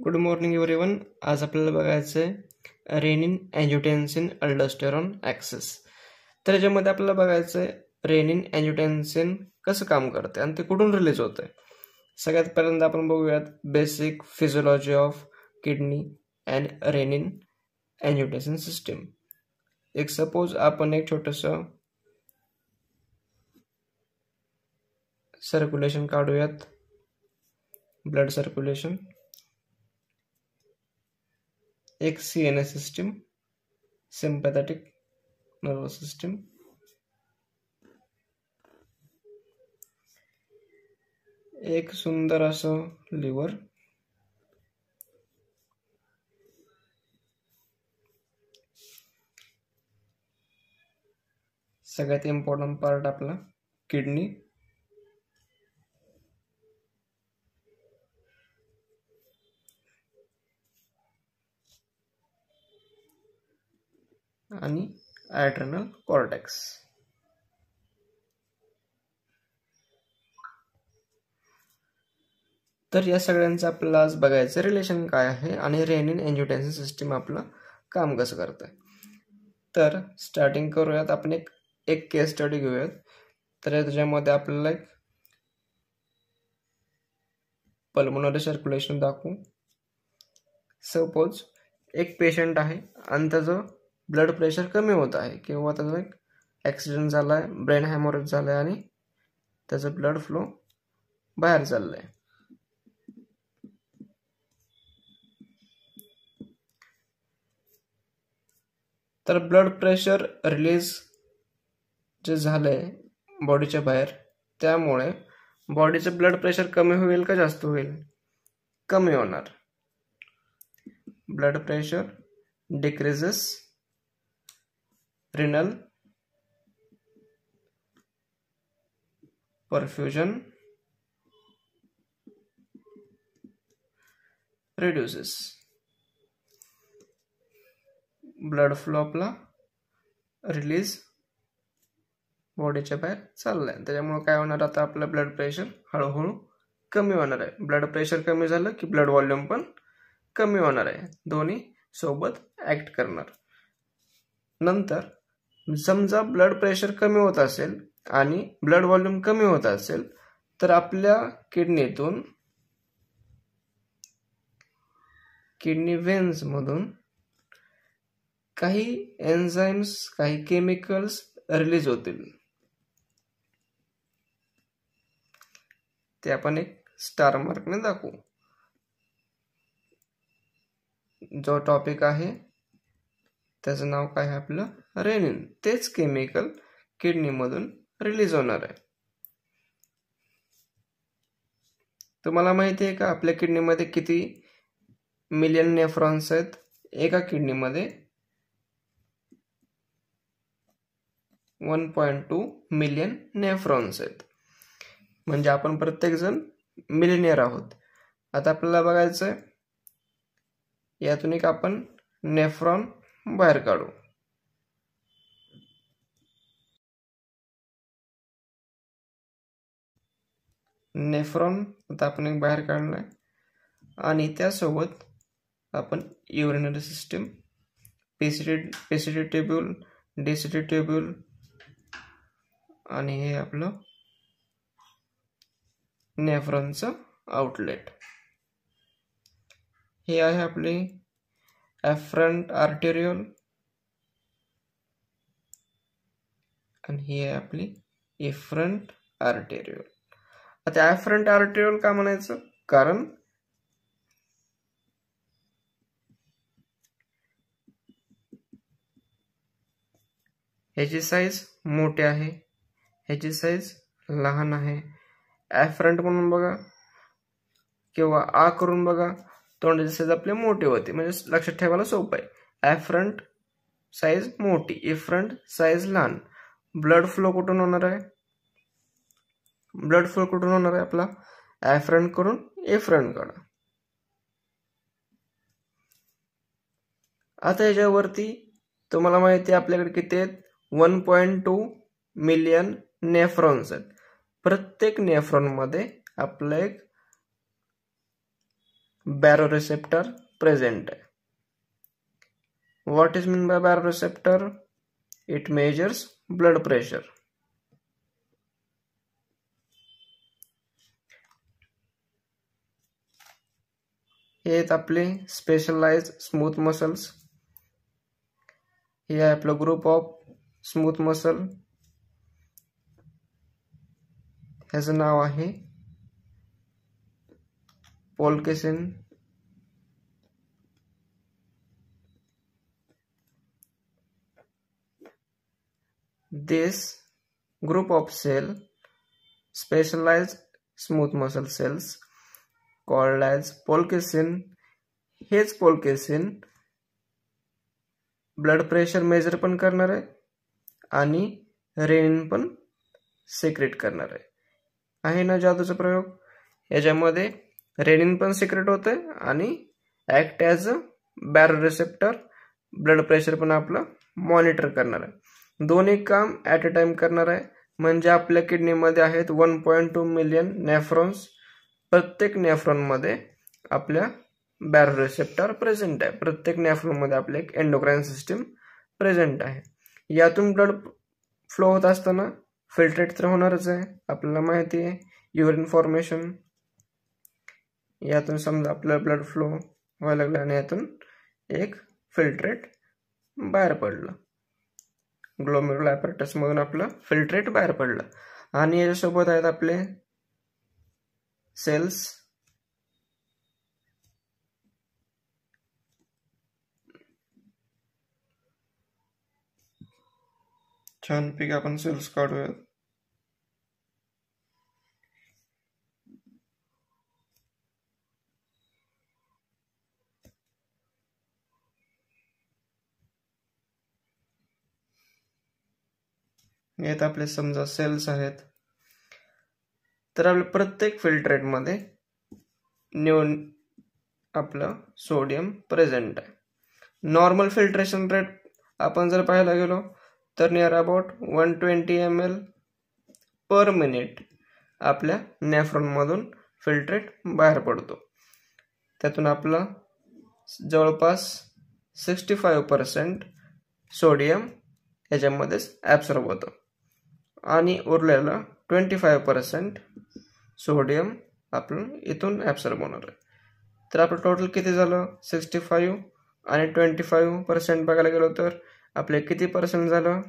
Good morning everyone. आज आपल्याला बघायचं आहे रेनिन अँजिओटेन्सिन अल्डोस्टेरॉन ॲक्सेस. तर याच्यामध्ये आपल्याला बघायचं आहे रेनिन अँजिओटेन्सिन कसं काम करते आणि ते कुठून रिलीज होतं. सगळ्यात पहिल्यांदा आपण बघूयात basic physiology of kidney and renin angiotensin system. एक सपोज आपण एक छोटंसं सर्क्युलेशन काढूयात, ब्लड सर्क्युलेशन. एक CNS system, sympathetic nervous system. एक सुंदर असं लिव्हर. सगळ्यात इम्पॉर्टंट पार्ट आपला किडनी. आणि ॲड्रेनल कॉर्टेक्स. तर या सगळ्यांचं आपल्याला आज बघायचं रिलेशन काय आहे आणि रेनिन अँजिओटेन्सिन सिस्टीम आपलं काम कसं करत आहे. तर स्टार्टिंग करूयात. आपण एक केस स्टडी घेऊयात. तर त्याच्यामध्ये आपल्याला एक पल्मोनरी सर्क्युलेशन दाखवू. सपोज एक पेशंट आहे आणि त्याचं ब्लड प्रेशर कमी होत आहे किंवा त्याचा एक ॲक्सिडेंट झाला आहे, ब्रेन हॅमोरेज झालं आहे आणि त्याचं ब्लड फ्लो बाहेर चाललं आहे. तर ब्लड प्रेशर रिलीज जे झालंय बॉडीच्या बाहेर, त्यामुळे बॉडीचं ब्लड प्रेशर कमी होईल का जास्त होईल? कमी होणार. Blood pressure decreases, renal perfusion reduces. Blood flow आपला रिलीज बॉडीच्या बाहेर चाललाय, त्याच्यामुळे काय होणार, आता आपलं ब्लड प्रेशर हळूहळू कमी होणार आहे. ब्लड प्रेशर कमी झालं की ब्लड व्हॉल्यूम पण कमी होणार आहे. दोन्ही सोबत ऍक्ट करणार. नंतर समजा ब्लड प्रेशर कमी होत असेल आणि ब्लड व्हॉल्यूम कमी होत असेल तर आपल्या किडनीतून, किडनी व्हेन्स मधून काही एन्झाइम्स, काही केमिकल्स रिलीज होतील. ते आपण एक स्टार मार्कने दाखवू. जो टॉपिक आहे त्याचं नाव काय आहे आपलं? रेनिन. तेच केमिकल किडनी मधून रिलीज होणार आहे. तुम्हाला माहिती आहे का आपल्या किडनीमध्ये किती मिलियन नेफ्रॉन्स आहेत? एका किडनीमध्ये 1.2 मिलियन नेफ्रॉन्स आहेत. म्हणजे आपण प्रत्येक जण मिलिनियर आहोत. आता आपल्याला बघायचंय यातून एक आपण नेफ्रॉन बाहेर काढू. नेफ्रॉन आता आपण एक बाहेर काढलाय आणि त्यासोबत आपण युरिनरी सिस्टीम, पेसिटी ट्यूब्यूल, डेसिटी ट्यूब्यूल आणि हे आपलं नेफ्रॉनचं आउटलेट. हे आहे आपली एफरंट आर्टेरियोल आणि ही आहे आपली इफरंट आर्टेरियोल. आता एफरंट आर्टेरियोल का म्हणायचं? कारण ह्याची साईज मोठी आहे, ह्याची साईज लहान आहे. एफरंट म्हणून बघा किंवा आ करून बघा, तोंडाची साईज आपली मोठी होते, म्हणजे लक्षात ठेवायला सोपं आहे. एफरंट साईज मोठी, इफरंट साईज लहान. ब्लड फ्लो कुठून होणार आहे? ब्लड फ्लो कुठून होणार आहे आपला? एफरंट करून इफरंट कडे. आता याच्यावरती तुम्हाला माहिती आहे आपल्याकडे किती आहेत? 1.2 मिलियन नेफ्रॉन्स आहेत. प्रत्येक नेफ्रॉन मध्ये आपलं एक बॅरोरिसेप्टर प्रेझेंट आहे. What is mean by baroreceptor? It measures blood pressure. हे आहेत आपले स्पेशलाइज स्मूथ मसल्स. हे आहे आपलं ग्रुप ऑफ स्मूथ मसल. ह्याचं नाव आहे पोल्केसिन. This group of cell, specialized smooth muscle cells called as पोल्केसिन, हेच पोल्केसिन ब्लड प्रेशर मेजर पण करणार आहे आणि रेनिन पण सिक्रेट करणार आहे. आहे ना जादूचा प्रयोग? याच्यामध्ये रेनिन पण सिक्रेट होते आणि act as a baroreceptor, blood pressure पण आपलं मॉनिटर करणार आहे. दोन्ही काम ॲट अ टाइम करणार आहे. म्हणजे आपल्या किडनीमध्ये आहेत 1.2 मिलियन नेफ्रॉन्स. प्रत्येक नेफ्रॉनमध्ये आपल्या बॅरोरिसेप्टर प्रेझेंट आहे. प्रत्येक नेफ्रॉनमध्ये आपले एक एंडोक्राइन सिस्टीम प्रेझेंट आहे. यातून ब्लड फ्लो होत असताना फिल्ट्रेट तर होणारच आहे. आपल्याला माहिती आहे युरिन फॉर्मेशन. यातून समजा आपल्याला ब्लड फ्लो व्हायला लागला आणि यातून एक फिल्ट्रेट बाहेर पडलं. ग्लोमेरुलर ॲपॅरेटस मधून आपलं फिल्ट्रेट बाहेर पडलं. आणि याच्यासोबत आहेत आपले सेल्स. छानपैकी आपण सेल्स काढूयात. यात आपले समजा सेल्स आहेत. तर आपल्या प्रत्येक फिल्ट्रेटमध्ये आपलं सोडियम प्रेझेंट आहे. नॉर्मल फिल्ट्रेशन रेट आपण जर पाहायला गेलो तर near about 120 ml per minute आपल्या नेफ्रॉनमधून फिल्ट्रेट बाहेर पडतो. त्यातून आपलं जवळपास 65% सोडियम याच्यामध्येच ॲब्सॉर्ब होतं आणि उरलेलं 25% सोडियम आपण इथून ॲब्सॉर्ब होणार आहे. तर आपलं टोटल किती झालं? 65 आणि 25% बघायला गेलो तर आपले किती पर्सेंट झालं?